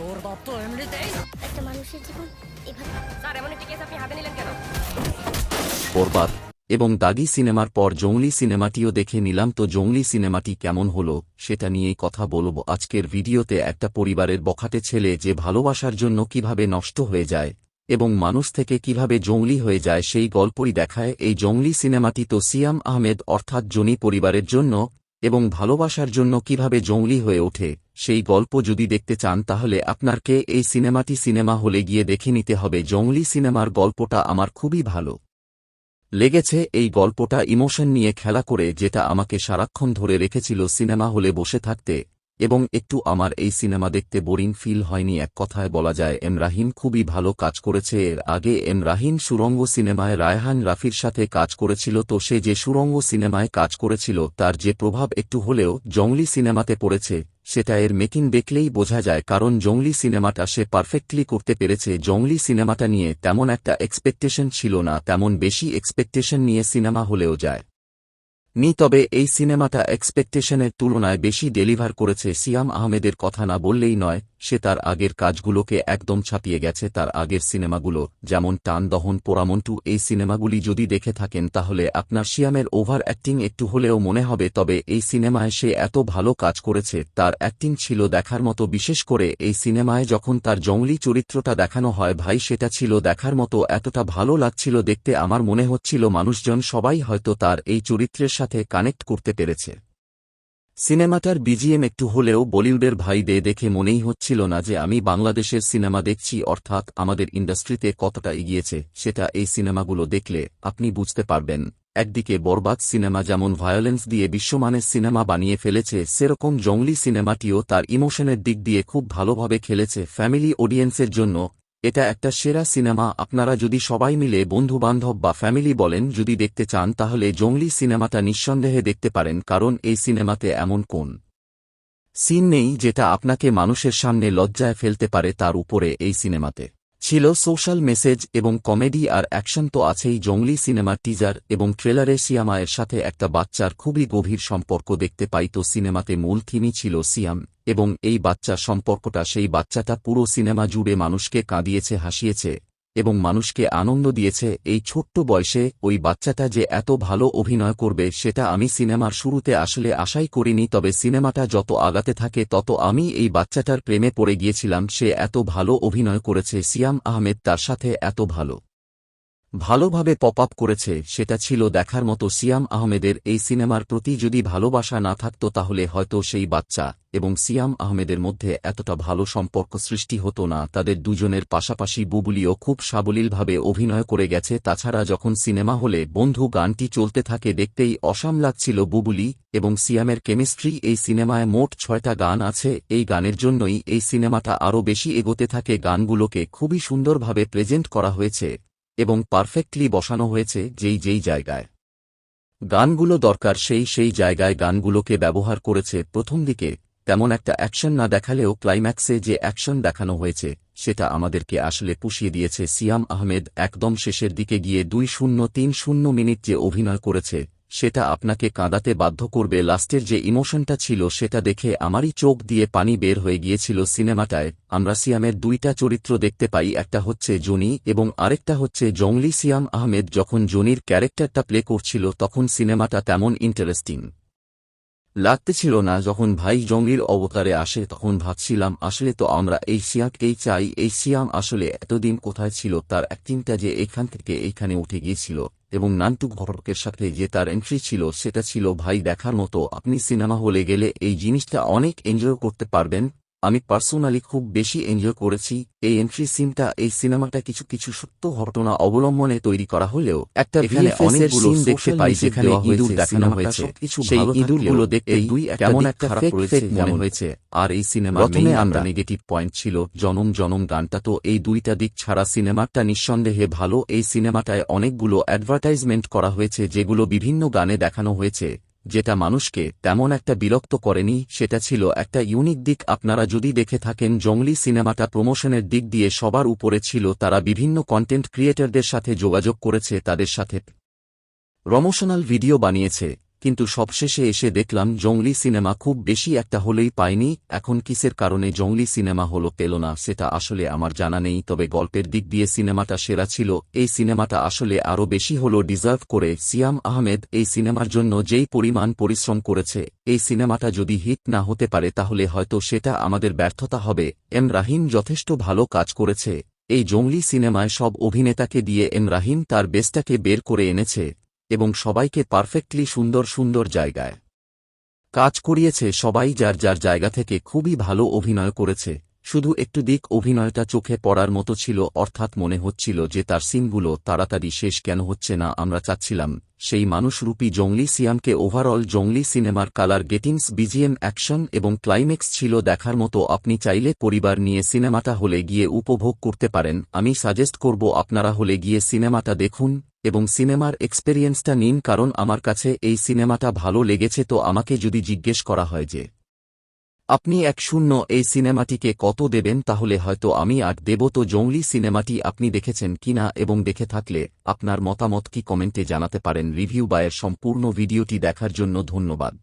একটা মানুষের জীবন এভাবে স্যার এমন একটি কেস আপনি হাতে নিলেন কেন? বরবাদ এবং দাগি সিনেমার পর জংলি সিনেমাটিও দেখে নিলাম, তো জংলি সিনেমাটি কেমন হলো সেটা নিয়েই কথা বলবো আজকের ভিডিওতে। একটা পরিবারের বখাটে ছেলে যে ভালোবাসার জন্য কিভাবে নষ্ট হয়ে যায় এবং মানুষ থেকে কিভাবে জংলি হয়ে যায় সেই গল্পই দেখায় এই জংলি সিনেমাটি। তো সিয়াম আহমেদ অর্থাৎ জনি পরিবারের জন্য এবং ভালোবাসার জন্য কিভাবে জংলি হয়ে ওঠে সেই গল্প যদি দেখতে চান তাহলে আপনাকে এই সিনেমাটি সিনেমা হলে গিয়ে দেখে নিতে হবে। জংলি সিনেমার গল্পটা আমার খুবই ভালো লেগেছে। এই গল্পটা ইমোশন নিয়ে খেলা করে, যেটা আমাকে সারাক্ষণ ধরে রেখেছিল সিনেমা হলে বসে থাকতে, এবং একটু আমার এই সিনেমা দেখতে বোরিং ফিল হয়নি। এক কথায় বলা যায় এম রাহিম খুবই ভালো কাজ করেছে। এর আগে এম রাহিম সুরঙ্গ সিনেমায় রায়হান রাফির সাথে কাজ করেছিল, তো সে যে সুরঙ্গ সিনেমায় কাজ করেছিল তার যে প্রভাব একটু হলেও জংলি সিনেমাতে পড়েছে সেটা এর মেকিং দেখলেই বোঝা যায়, কারণ জংলি সিনেমাটা সে পারফেক্টলি করতে পেরেছে। জংলি সিনেমাটা নিয়ে তেমন একটা এক্সপেকটেশন ছিল না, তেমন বেশি এক্সপেকটেশন নিয়ে সিনেমা হলেও যায় নি, তবে এই সিনেমাটা এক্সপেকটেশনের তুলনায় বেশি ডেলিভার করেছে। সিয়াম আহমেদের কথা না বললেই নয়, সে তার আগের কাজগুলোকে একদম ছাপিয়ে গেছে। তার আগের সিনেমাগুলো যেমন টান দহন পোড়ামন্টু, এই সিনেমাগুলি যদি দেখে থাকেন তাহলে আপনার সিয়ামের ওভার অ্যাক্টিং একটু হলেও মনে হবে, তবে এই সিনেমায় সে এত ভালো কাজ করেছে, তার অ্যাক্টিং ছিল দেখার মতো। বিশেষ করে এই সিনেমায় যখন তার জংলি চরিত্রটা দেখানো হয় ভাই, সেটা ছিল দেখার মতো, এতটা ভালো লাগছিল দেখতে। আমার মনে হচ্ছিল মানুষজন সবাই হয়তো তার এই চরিত্রের সাথে কানেক্ট করতে পেরেছে। সিনেমাটার বিজিএম একটু হলেও বলিউডের ভাইদের দেখে মনেই হচ্ছিল না যে আমি বাংলাদেশের সিনেমা দেখছি, অর্থাৎ আমাদের ইন্ডাস্ট্রিতে কতটা এগিয়েছে সেটা এই সিনেমাগুলো দেখলে আপনি বুঝতে পারবেন। একদিকে বরবাদ সিনেমা যেমন ভায়োলেন্স দিয়ে বিশ্বমানের সিনেমা বানিয়ে ফেলেছে, সেরকম জংলি সিনেমাটিও তার ইমোশনের দিক দিয়ে খুব ভালোভাবে খেলেছে। ফ্যামিলি অডিয়েন্সের জন্য এটা একটা সেরা সিনেমা। আপনারা যদি সবাই মিলে বন্ধুবান্ধব বা ফ্যামিলি বলেন যদি দেখতে চান তাহলে জংলি সিনেমাটা নিঃসন্দেহে দেখতে পারেন, কারণ এই সিনেমাতে এমন কোন সিন নেই যেটা আপনাকে মানুষের সামনে লজ্জায় ফেলতে পারে। তার উপরে এই সিনেমাতে ছিল সোশ্যাল মেসেজ এবং কমেডি আর অ্যাকশন তো আছেই। জংলি সিনেমার টিজার এবং ট্রেলারে সিয়ামের সাথে একটা বাচ্চার খুবই গভীর সম্পর্ক দেখতে পাই। তো সিনেমাতে মূল থিমই ছিল সিয়াম এবং এই বাচ্চার সম্পর্কটা। সেই বাচ্চাটা পুরো সিনেমা জুড়ে মানুষকে কাঁদিয়েছে, হাসিয়েছে এবং মানুষকে আনন্দ দিয়েছে। এই ছোট্ট বয়সে ওই বাচ্চাটা যে এত ভালো অভিনয় করবে সেটা আমি সিনেমার শুরুতে আসলে আশাই করিনি, তবে সিনেমাটা যত আগাতে থাকে তত আমি এই বাচ্চাটার প্রেমে পড়ে গিয়েছিলাম। সে এত ভালো অভিনয় করেছে, সিয়াম আহমেদ তার সাথে এত ভালোভাবে পপ আপ করেছে, সেটা ছিল দেখার মতো। সিয়াম আহমেদের এই সিনেমার প্রতি যদি ভালোবাসা না থাকত তাহলে হয়তো সেই বাচ্চা এবং সিয়াম আহমেদের মধ্যে এতটা ভালো সম্পর্ক সৃষ্টি হতো না। তাদের দুজনের পাশাপাশি বুবুলিও খুব সাবলীলভাবে অভিনয় করে গেছে। তাছাড়া যখন সিনেমা হলে বন্ধু গানটি চলতে থাকে দেখতেই অসাম লাগছিল। বুবুলি এবং সিয়ামের কেমিস্ট্রি। এই সিনেমায় মোট 6টা গান আছে, এই গানের জন্যই এই সিনেমাটা আরও বেশি এগোতে থাকে। গানগুলোকে খুবই সুন্দরভাবে প্রেজেন্ট করা হয়েছে এবং পারফেক্টলি বসানো হয়েছে। যেই জায়গায় গানগুলো দরকার সেই জায়গায় গানগুলোকে ব্যবহার করেছে। প্রথম দিকে তেমন একটা অ্যাকশন না দেখালেও ক্লাইম্যাক্সে যে অ্যাকশন দেখানো হয়েছে সেটা আমাদেরকে আসলে পুষিয়ে দিয়েছে। সিয়াম আহমেদ একদম শেষের দিকে গিয়ে 2030 মিনিট যে অভিনয় করেছে সেটা আপনাকে কাঁদাতে বাধ্য করবে। লাস্টের যে ইমোশনটা ছিল সেটা দেখে আমারই চোখ দিয়ে পানি বের হয়ে গিয়েছিল। সিনেমাটায় আমরা সিয়ামের 2টা চরিত্র দেখতে পাই, একটা হচ্ছে জনি এবং আরেকটা হচ্ছে জংলি। সিয়াম আহমেদ যখন জনির ক্যারেক্টারটা প্লে করছিল তখন সিনেমাটা তেমন ইন্টারেস্টিং লাগতেছিল না। যখন ভাই জঙ্গির অবতারে আসে তখন ভাবছিলাম আসলে তো আমরা এই সিয়ামকেই চাই। এই সিয়াম আসলে এতদিন কোথায় ছিল? তার অ্যাক্টিংটা যে এখান থেকে এইখানে উঠে গিয়েছিল এবং নান্টু ঘটকের সাথে যে তার এন্ট্রি ছিল সেটা ছিল ভাই দেখার মতো। আপনি সিনেমা হলে গেলে এই জিনিসটা অনেক এনজয় করতে পারবেন। আমি পার্সোনালি খুব বেশি এনজয় করেছি এই এন্ট্রি সিনটা। এই সিনেমাটা কিছু কিছু সত্য ঘটনা অবলম্বনে তৈরি করা হলেও একটা এখানে অনেকগুলো সিন দেখতে পাই যেখানে ইঁদুর দেখানো হয়েছে। সেই ইঁদুরগুলো দেখতে কেমন একটা খারাপ মনে হয়েছে। আর এই সিনেমার প্রথমে আমরা নেগেটিভ পয়েন্ট ছিল জনম জনম গানটা। তো এই 2টা দিক ছাড়া সিনেমাটা নিঃসন্দেহে ভালো। এই সিনেমাটায় অনেকগুলো অ্যাডভার্টাইজমেন্ট করা হয়েছে যেগুলো বিভিন্ন গানে দেখানো হয়েছে, যেটা মানুষকে তেমন একটা বিরক্ত করেনি। সেটা ছিল একটা ইউনিক দিক। আপনারা যদি দেখে থাকেন জংলি সিনেমাটা প্রমোশনের দিক দিয়ে সবার উপরে ছিল। তারা বিভিন্ন কন্টেন্ট ক্রিয়েটরদের সাথে যোগাযোগ করেছে, তাদের সাথে প্রমোশনাল ভিডিও বানিয়েছে কিন্তু সবশেষে এসে দেখলাম জংলি সিনেমা খুব বেশি একটা হলেই পাইনি। এখন কিসের কারণে জংলি সিনেমা হলো পেল না সেটা আসলে আমার জানা নেই, তবে গল্পের দিক দিয়ে সিনেমাটা সেরা ছিল। এই সিনেমাটা আসলে আরও বেশি হলো ডিজার্ভ করে। সিয়াম আহমেদ এই সিনেমার জন্য যেই পরিমাণ পরিশ্রম করেছে, এই সিনেমাটা যদি হিট না হতে পারে তাহলে হয়তো সেটা আমাদের ব্যর্থতা হবে। এম রাহিম যথেষ্ট ভালো কাজ করেছে এই জংলি সিনেমায়। সব অভিনেতাকে দিয়ে এম রাহিম তার বেস্টটাকে বের করে এনেছে এবং সবাইকে পারফেক্টলি সুন্দর সুন্দর জায়গায় কাজ করিয়েছে। সবাই যার যার জায়গা থেকে খুবই ভালো অভিনয় করেছে। শুধু একটু দিক অভিনয়টা চোখে পড়ার মতো ছিল, অর্থাৎ মনে হচ্ছিল যে তার সিনগুলো তাড়াতাড়ি শেষ কেন হচ্ছে না। আমরা চাচ্ছিলাম সেই মানুষরূপী জংলি সিয়ামকে। ওভারঅল জংলি সিনেমার কালার গেটিংস, বিজিএম, অ্যাকশন এবং ক্লাইম্যাক্স ছিল দেখার মতো। আপনি চাইলে পরিবার নিয়ে সিনেমাটা হলে গিয়ে উপভোগ করতে পারেন। আমি সাজেস্ট করব আপনারা হলে গিয়ে সিনেমাটা দেখুন এবং সিনেমার এক্সপেরিয়েন্সটা নিন, কারণ আমার কাছে এই সিনেমাটা ভালো লেগেছে। তো আমাকে যদি জিজ্ঞেস করা হয় যে আপনি 1-0 এই সিনেমাটিকে কত দেবেন, তাহলে হয়তো আমি 8 দেব। তো জংলি সিনেমাটি আপনি দেখেছেন কিনা এবং দেখে থাকলে আপনার মতামত কি কমেন্টে জানাতে পারেন। রিভিউ বায়ের সম্পূর্ণ ভিডিওটি দেখার জন্য ধন্যবাদ।